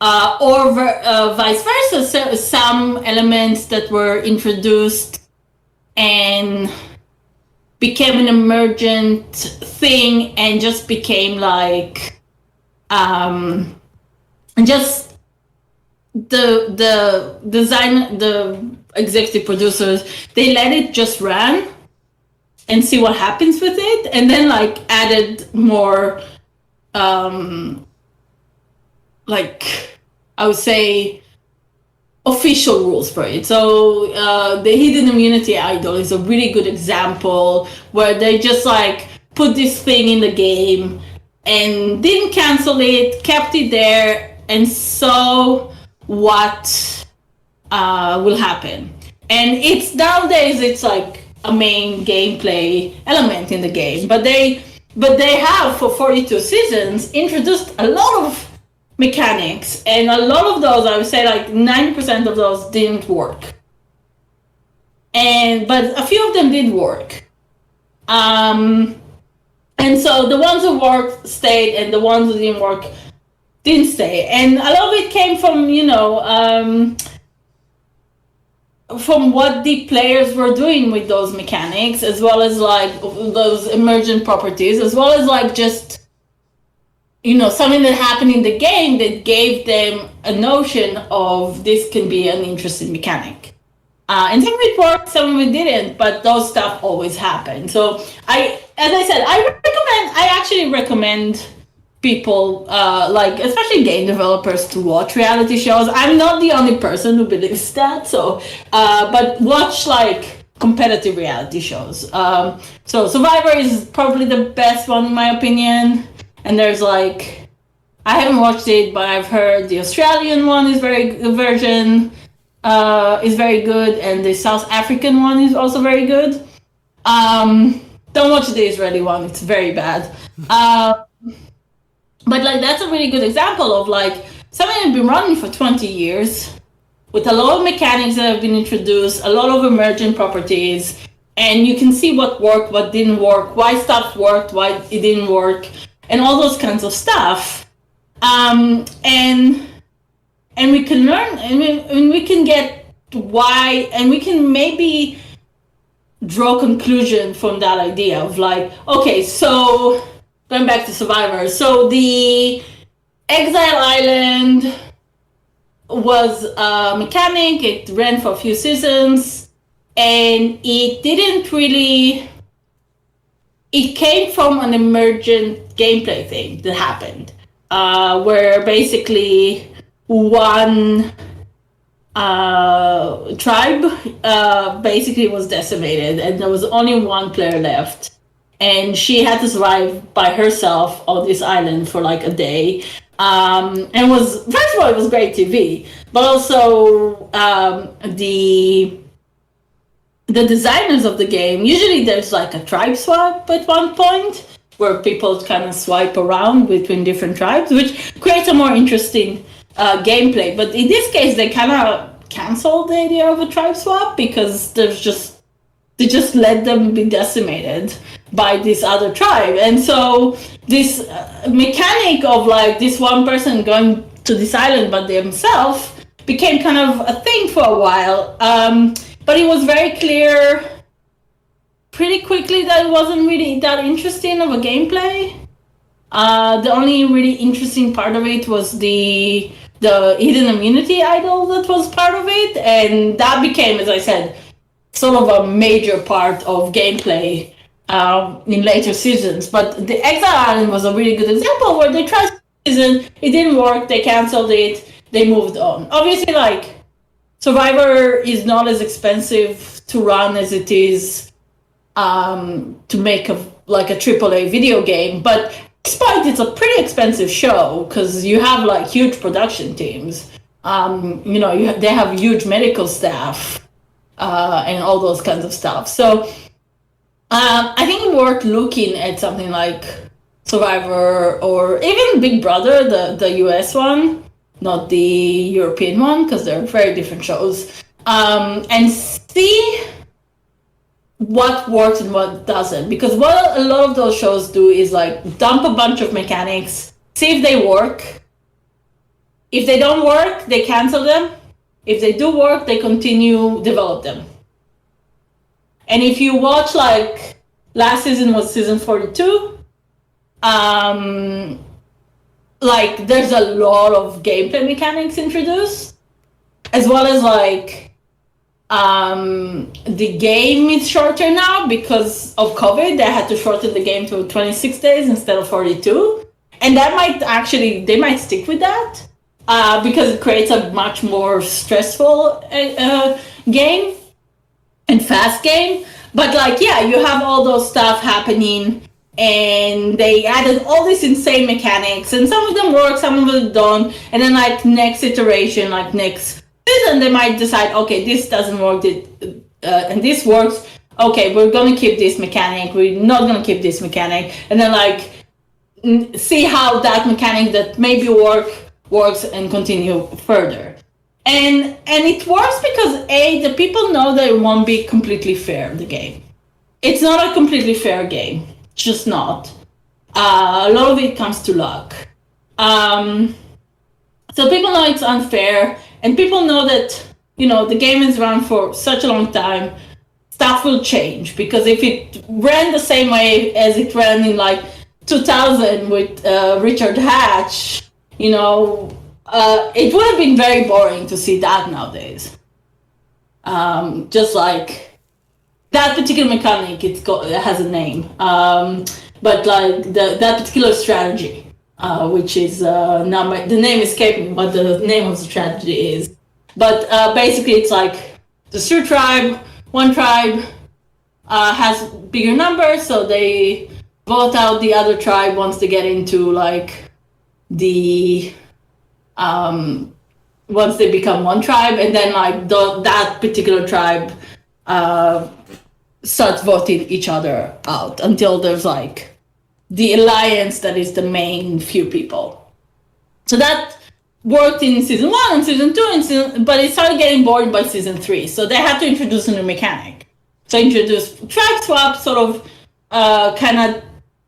Or vice versa, some elements that were introduced and became an emergent thing and just became like and just the design, the executive producers, they let it just run and see what happens with it, and then like added more like I would say official rules for it. So the hidden immunity idol is a really good example where they just like put this thing in the game and didn't cancel it, kept it there, and saw what will happen. And it's nowadays it's like a main gameplay element in the game, but they have for 42 seasons introduced a lot of mechanics, and a lot of those, I would say like 90% of those didn't work, but a few of them did work. And so the ones who worked stayed, and the ones who didn't work didn't stay. And a lot of it came from, from what the players were doing with those mechanics, as well as like those emergent properties, as well as like just, something that happened in the game that gave them a notion of this can be an interesting mechanic. And some of it worked, some of it didn't, but those stuff always happen. So as I said, I actually recommend people, especially game developers, to watch reality shows. I'm not the only person who believes that. So, but watch like competitive reality shows. So Survivor is probably the best one in my opinion. And there's like, I haven't watched it, but I've heard the Australian one is version is very good, and the South African one is also very good. Don't watch the Israeli one; it's very bad. But like that's a really good example of like something that's been running for 20 years with a lot of mechanics that have been introduced, a lot of emergent properties, and you can see what worked, what didn't work, why stuff worked, why it didn't work, and all those kinds of stuff. And we can learn, and we can get why, and we can maybe draw conclusion from that idea of like, okay, so going back to Survivor, so the Exile Island was a mechanic, it ran for a few seasons, and it didn't really, it came from an emergent gameplay thing that happened, where basically one tribe basically was decimated, and there was only one player left, and she had to survive by herself on this island for like a day. And was, first of all, it was great TV, but also the designers of the game, usually there's like a tribe swap at one point where people kind of swipe around between different tribes, which creates a more interesting gameplay. But in this case, they kind of canceled the idea of a tribe swap because they just let them be decimated by this other tribe. And so this mechanic of like this one person going to this island by themselves became kind of a thing for a while. But it was very clear pretty quickly that it wasn't really that interesting of a gameplay. The only really interesting part of it was the hidden immunity idol that was part of it, and that became, as I said, sort of a major part of gameplay in later seasons. But the Exile Island was a really good example where they tried season, it didn't work, they canceled it, they moved on. Obviously, like, Survivor is not as expensive to run as it is to make a AAA video game, but despite it's a pretty expensive show because you have like huge production teams. They have huge medical staff and all those kinds of stuff. So I think it's worth looking at something like Survivor or even Big Brother, the US one, not the European one, because they're very different shows, and see what works and what doesn't. Because what a lot of those shows do is like dump a bunch of mechanics, see if they work. If they don't work, they cancel them. If they do work, they continue develop them. And if you watch, like, last season was season 42, like there's a lot of gameplay mechanics introduced, as well as like the game is shorter now because of COVID. They had to shorten the game to 26 days instead of 42. And that they might stick with that because it creates a much more stressful game and fast game. But like, yeah, you have all those stuff happening, and they added all these insane mechanics, and some of them work, some of them don't. And then like next iteration, like next season, they might decide, okay, this doesn't work, and this works. Okay, we're gonna keep this mechanic. We're not gonna keep this mechanic, and then like see how that mechanic that maybe works and continue further. And it works because the people know that it won't be completely fair, the game. it's not a completely fair game. Just not. A lot of it comes to luck. So people know it's unfair, and people know that, the game is run for such a long time. Stuff will change, because if it ran the same way as it ran in like 2000 with Richard Hatch, it would have been very boring to see that nowadays. Just like that particular mechanic, it has a name, but like that particular strategy, which is now the name escaped me, but the name of the strategy is. But basically, it's like the two tribe. One tribe has bigger numbers, so they vote out the other tribe once they get into like the once they become one tribe, and then like that particular tribe starts voting each other out until there's like the alliance that is the main few people. So that worked in season 1 and season 2, but it started getting boring by season 3. So they had to introduce a new mechanic. So introduce tribe swap, sort of kind of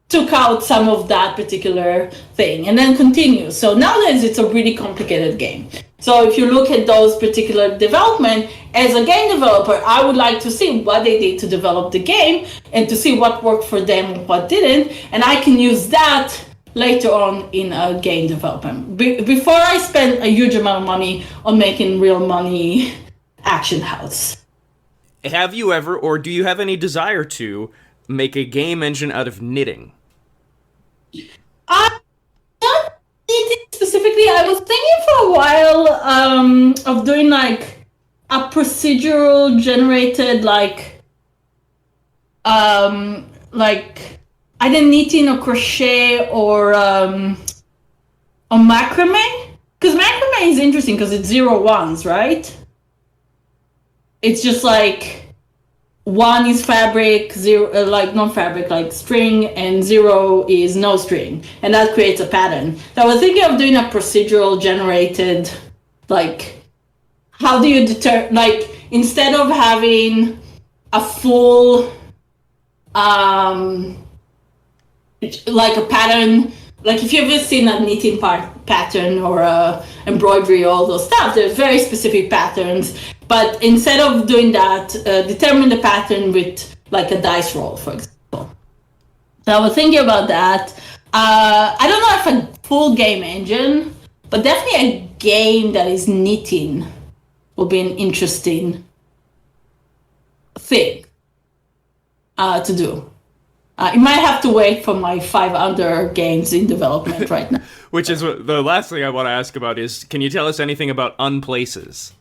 took out some of that particular thing, and then continue. So nowadays it's a really complicated game. So if you look at those particular development, as a game developer, I would like to see what they did to develop the game and to see what worked for them and what didn't, and I can use that later on in a game development. Before I spend a huge amount of money on making real money action house. Have you ever, or do you have any desire to, make a game engine out of knitting? Not knitting specifically. I was thinking for a while of doing like a procedural generated like either knitting or crochet or macrame, because macrame is interesting because it's 0 1s, right? It's just like 1 is fabric, 0 like non-fabric, like string, and 0 is no string, and that creates a pattern. So I was thinking of doing a procedural generated, like, how do you like, instead of having a full like a pattern, like if you've ever seen a knitting pattern or embroidery, all those stuff, there's very specific patterns, but instead of doing that, determine the pattern with like a dice roll, for example. So I was thinking about that. I don't know if a full game engine, but definitely a game that is knitting will be an interesting thing to do. You might have to wait for my 5 other games in development right now. Which is what the last thing I want to ask about is, can you tell us anything about Unplaces?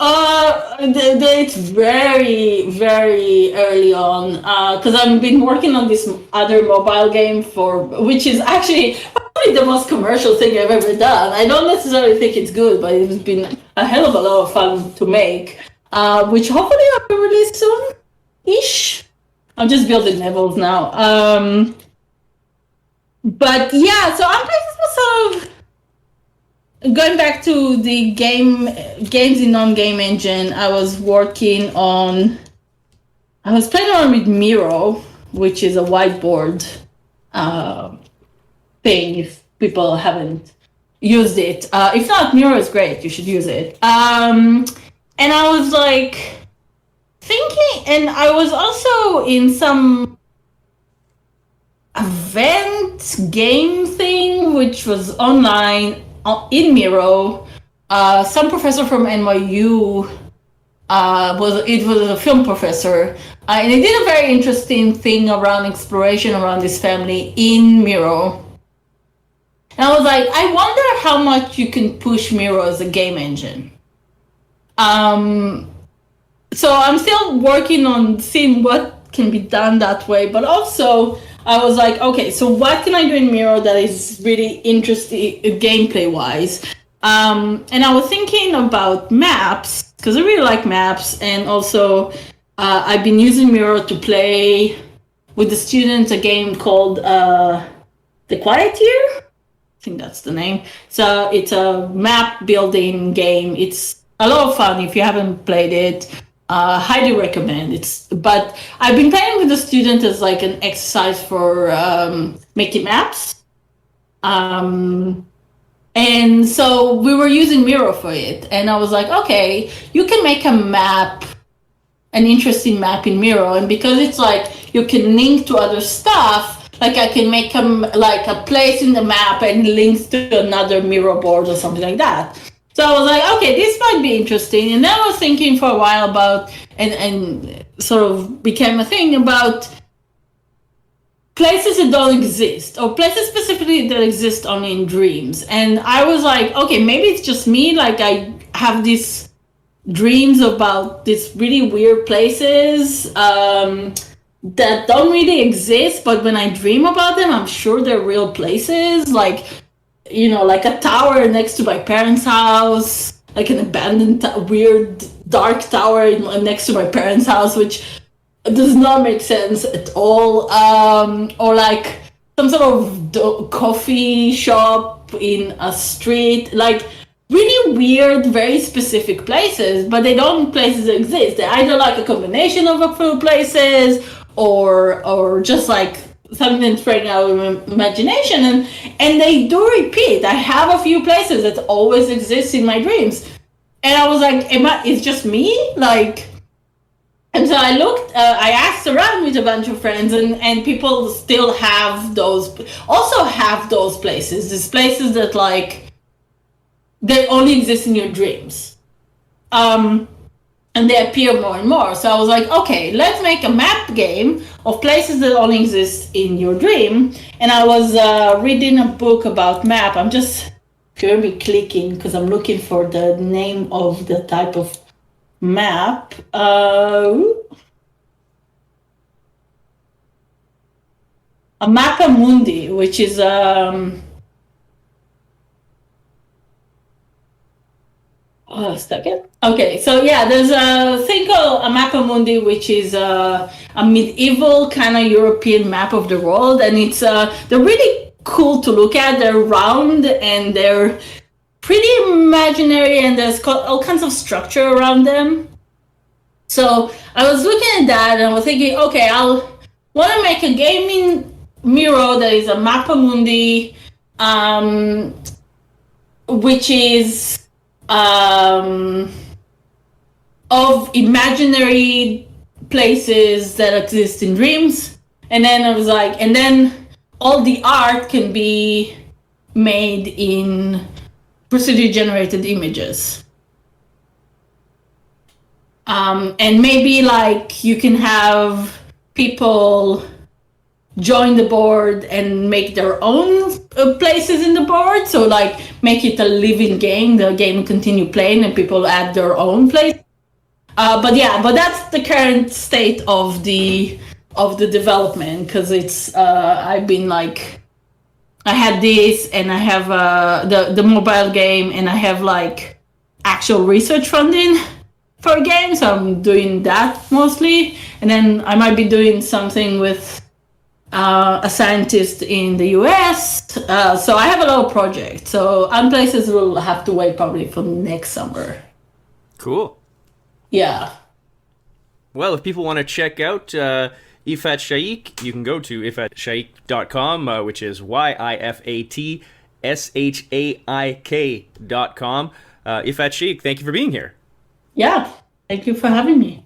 It's very, very early on, because I've been working on this other mobile game which is actually probably the most commercial thing I've ever done. I don't necessarily think it's good, but it's been a hell of a lot of fun to make, which hopefully I'll release soon-ish. I'm just building levels now. But yeah, so Unplaces was sort of going back to the games in non-game engine. I was playing around with Miro, which is a whiteboard thing, if people haven't used it. If not, Miro is great, you should use it. And I was like thinking, and I was also in some event game thing, which was online in Miro. Some professor from NYU was a film professor, and he did a very interesting thing around exploration around this family in Miro. And I was like, I wonder how much you can push Miro as a game engine. So I'm still working on seeing what can be done that way, but also I was like, okay, so what can I do in Miro that is really interesting gameplay-wise? And I was thinking about maps, because I really like maps, and also I've been using Miro to play with the students a game called The Quiet Year. I think that's the name. So it's a map building game. It's a lot of fun if you haven't played it. Highly recommend it. But I've been playing with the student as like an exercise for making maps. And so we were using Miro for it. And I was like, okay, you can make a map, an interesting map in Miro. And because it's like you can link to other stuff, like I can make like a place in the map and links to another Miro board or something like that. So I was like, okay, this might be interesting. And then I was thinking for a while about, and sort of became a thing about places that don't exist, or places specifically that exist only in dreams. And I was like, okay, maybe it's just me. Like I have these dreams about these really weird places that don't really exist. But when I dream about them, I'm sure they're real places. Like, you know, like a tower next to my parents' house, like an abandoned, weird, dark tower next to my parents' house, which does not make sense at all. Or like some sort of coffee shop in a street, like really weird, very specific places, but they don't places that exist. They're either like a combination of a few places or just like something that's spreading out of imagination, and they do repeat. I have a few places that always exist in my dreams, and I was like, it's just me? Like, and so I looked, I asked around with a bunch of friends, and people still have those places. These places that like they only exist in your dreams. And they appear more and more. So I was like, okay, let's make a map game of places that only exist in your dream. And I was reading a book about map. I'm just currently clicking because I'm looking for the name of the type of map. A Mappa Mundi, which is oh, a second. Okay, so yeah, there's a thing called a Mappa Mundi, which is a medieval kind of European map of the world, and it's they're really cool to look at. They're round and they're pretty imaginary, and there's all kinds of structure around them. So I was looking at that and I was thinking, okay, I'll want to make a game in Miro that is a Mappa Mundi, which is of imaginary places that exist in dreams. And then I was like, and then all the art can be made in procedurally generated images. And maybe like you can have people join the board and make their own places in the board. So like make it a living game. The game will continue playing and people add their own place. But that's the current state of the development, because it's I've been like, I had this and I have the mobile game, and I have like actual research funding for a game, so I'm doing that mostly. And then I might be doing something with a scientist in the US. So I have a lot of projects. So other places will have to wait probably for next summer. Cool. Yeah. Well, if people want to check out Yifat Shaik, you can go to ifatshaik.com, which is YIFATSHAIK.com. Yifat Shaik, thank you for being here. Yeah. Thank you for having me.